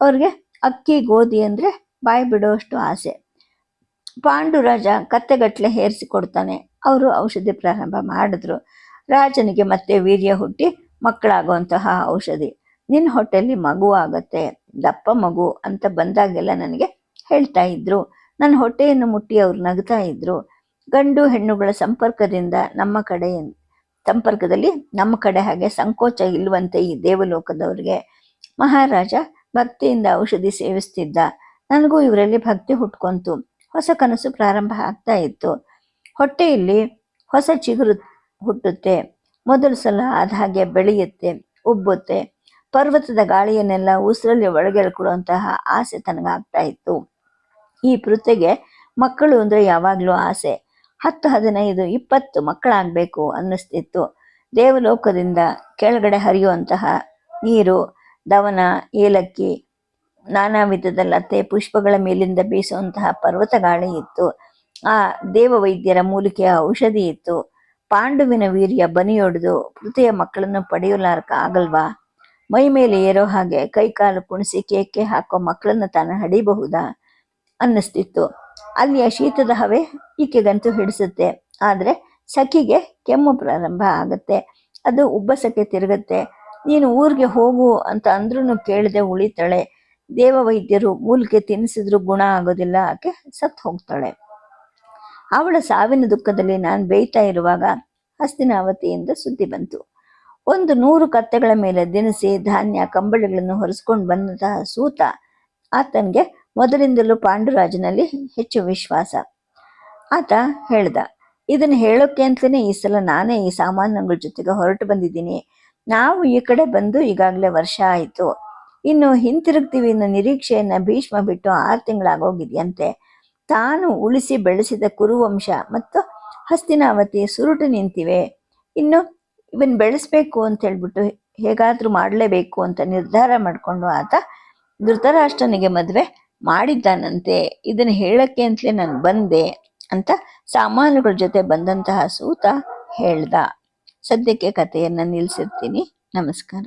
ಅವ್ರಿಗೆ ಅಕ್ಕಿ ಗೋಧಿ ಅಂದರೆ ಬಾಯಿ ಬಿಡೋಷ್ಟು ಆಸೆ. ಪಾಂಡುರಾಜ ಕತ್ತೆಗಟ್ಟಲೆ ಹೇರಿಸಿ ಕೊಡ್ತಾನೆ. ಅವರು ಔಷಧಿ ಪ್ರಾರಂಭ ಮಾಡಿದ್ರು. ರಾಜನಿಗೆ ಮತ್ತೆ ವೀರ್ಯ ಹುಟ್ಟಿ ಮಕ್ಕಳಾಗುವಂತಹ ಔಷಧಿ. ನಿನ್ನ ಹೊಟ್ಟೆಯಲ್ಲಿ ಮಗು ಆಗತ್ತೆ, ದಪ್ಪ ಮಗು ಅಂತ ಬಂದಾಗೆಲ್ಲ ನನಗೆ ಹೇಳ್ತಾ ಇದ್ರು. ನನ್ನ ಹೊಟ್ಟೆಯನ್ನು ಮುಟ್ಟಿ ಅವ್ರು ನಗ್ತಾ ಇದ್ರು. ಗಂಡು ಹೆಣ್ಣುಗಳ ಸಂಪರ್ಕದಲ್ಲಿ ನಮ್ಮ ಕಡೆ ಹಾಗೆ ಸಂಕೋಚ ಇಲ್ವಂತೆ ಈ ದೇವಲೋಕದವ್ರಿಗೆ. ಮಹಾರಾಜ ಭಕ್ತಿಯಿಂದ ಔಷಧಿ ಸೇವಿಸ್ತಿದ್ದ. ನನಗೂ ಇವರಲ್ಲಿ ಭಕ್ತಿ ಹುಟ್ಕೊಂತು. ಹೊಸ ಕನಸು ಪ್ರಾರಂಭ ಆಗ್ತಾ ಇತ್ತು. ಹೊಟ್ಟೆಯಲ್ಲಿ ಹೊಸ ಚಿಗುರು ಹುಟ್ಟುತ್ತೆ. ಮೊದಲ ಸಲ ಆದ ಹಾಗೆ ಬೆಳೆಯುತ್ತೆ, ಉಬ್ಬುತ್ತೆ. ಪರ್ವತದ ಗಾಳಿಯನ್ನೆಲ್ಲ ಉಸಿರಲ್ಲಿ ಒಳಗೆಳ್ಕೊಳ್ಳುವಂತಹ ಆಸೆ ತನಗಾಗ್ತಾ ಇತ್ತು. ಈ ಪೃಥೆಗೆ ಮಕ್ಕಳು ಅಂದರೆ ಯಾವಾಗಲೂ ಆಸೆ. 10, 15, 20 ಮಕ್ಕಳಾಗಬೇಕು ಅನ್ನಿಸ್ತಿತ್ತು. ದೇವಲೋಕದಿಂದ ಕೆಳಗಡೆ ಹರಿಯುವಂತಹ ನೀರು, ದವನ, ಏಲಕ್ಕಿ, ನಾನಾ ವಿಧದ ಲತೆ ಪುಷ್ಪಗಳ ಮೇಲಿಂದ ಬೀಸುವಂತಹ ಪರ್ವತ ಗಾಳಿ ಇತ್ತು. ಆ ದೇವ ವೈದ್ಯರ ಮೂಲಿಕೆಯ ಔಷಧಿ ಇತ್ತು. ಪಾಂಡುವಿನ ವೀರ್ಯ ಬನಿಯೊಡೆದು ಪೃಥೆಯ ಮಕ್ಕಳನ್ನು ಪಡೆಯಲಾರಕ ಆಗಲ್ವಾ? ಮೈ ಮೇಲೆ ಏರೋ ಹಾಗೆ ಕೈಕಾಲು ಕುಣಿಸಿ ಕೇಕೆ ಹಾಕೋ ಮಕ್ಕಳನ್ನು ತಾನು ಹಡಿಬಹುದಾ ಅನ್ನಿಸ್ತಿತ್ತು. ಅಲ್ಲಿಯ ಶೀತದ ಹವೆ ಈಕೆಗಂತೂ ಹಿಡಿಸುತ್ತೆ. ಆದರೆ ಸಖಿಗೆ ಕೆಮ್ಮು ಪ್ರಾರಂಭ ಆಗುತ್ತೆ. ಅದು ಉಬ್ಬಸಕ್ಕೆ ತಿರುಗುತ್ತೆ. ನೀನು ಊರಿಗೆ ಹೋಗು ಅಂತ ಅಂದ್ರೂ ಕೇಳದೆ ಉಳಿತಾಳೆ. ದೇವ ವೈದ್ಯರು ಮೂಲಿಕೆ ತಿನ್ನಿಸಿದ್ರು ಗುಣ ಆಗೋದಿಲ್ಲ. ಆಕೆ ಸತ್ತು ಹೋಗ್ತಾಳೆ. ಅವಳ ಸಾವಿನ ದುಃಖದಲ್ಲಿ ನಾನು ಬೇಯ್ತಾ ಇರುವಾಗ ಹಸ್ತಿನಾವತಿಯಿಂದ ಸುದ್ದಿ ಬಂತು. 100 ಕತ್ತೆಗಳ ಮೇಲೆ ದಿನಸಿ, ಧಾನ್ಯ, ಕಂಬಳಿಗಳನ್ನು ಹೊರಿಸ್ಕೊಂಡು ಬಂದಂತಹ ಸೂತ. ಆತನಿಗೆ ಮೊದಲಿಂದಲೂ ಪಾಂಡುರಾಜನಲ್ಲಿ ಹೆಚ್ಚು ವಿಶ್ವಾಸ. ಆತ ಹೇಳ್ದ, ಇದನ್ನು ಹೇಳೋಕ್ಕೆ ಅಂತಲೇ ಈ ಸಲ ನಾನೇ ಈ ಸಾಮಾನುಗಳ ಜೊತೆಗೆ ಹೊರಟು ಬಂದಿದ್ದೀನಿ. ನಾವು ಈ ಕಡೆ ಬಂದು ಈಗಾಗಲೇ ವರ್ಷ ಆಯಿತು. ಇನ್ನು ಹಿಂತಿರುಗ್ತೀವಿ ಅನ್ನೋ ನಿರೀಕ್ಷೆಯನ್ನ ಭೀಷ್ಮ ಬಿಟ್ಟು 6 ತಿಂಗಳಾಗೋಗಿದೆಯಂತೆ. ತಾನು ಉಳಿಸಿ ಬೆಳೆಸಿದ ಕುರುವಂಶ ಮತ್ತು ಹಸ್ತಿನಾವತಿ ಸುರುಟು ನಿಂತಿವೆ. ಇನ್ನು ಇವನ್ ಬೆಳೆಸ್ಬೇಕು ಅಂತ ಹೇಳ್ಬಿಟ್ಟು ಹೇಗಾದ್ರೂ ಮಾಡಲೇಬೇಕು ಅಂತ ನಿರ್ಧಾರ ಮಾಡಿಕೊಂಡು ಆತ ಧೃತರಾಷ್ಟ್ರನಿಗೆ ಮದುವೆ ಮಾಡಿದ್ದಾನಂತೆ, ಇದನ್ನ ಹೇಳಕ್ಕೆ ಅಂತಲೇ ನಾನು ಬಂದೆ ಅಂತ ಸಾಮಾನುಗಳ ಜೊತೆ ಬಂದಂತಹ ಸೂತ ಹೇಳ್ದ. ಸದ್ಯಕ್ಕೆ ಕಥೆಯನ್ನ ನಿಲ್ಸಿರ್ತೀನಿ. ನಮಸ್ಕಾರ.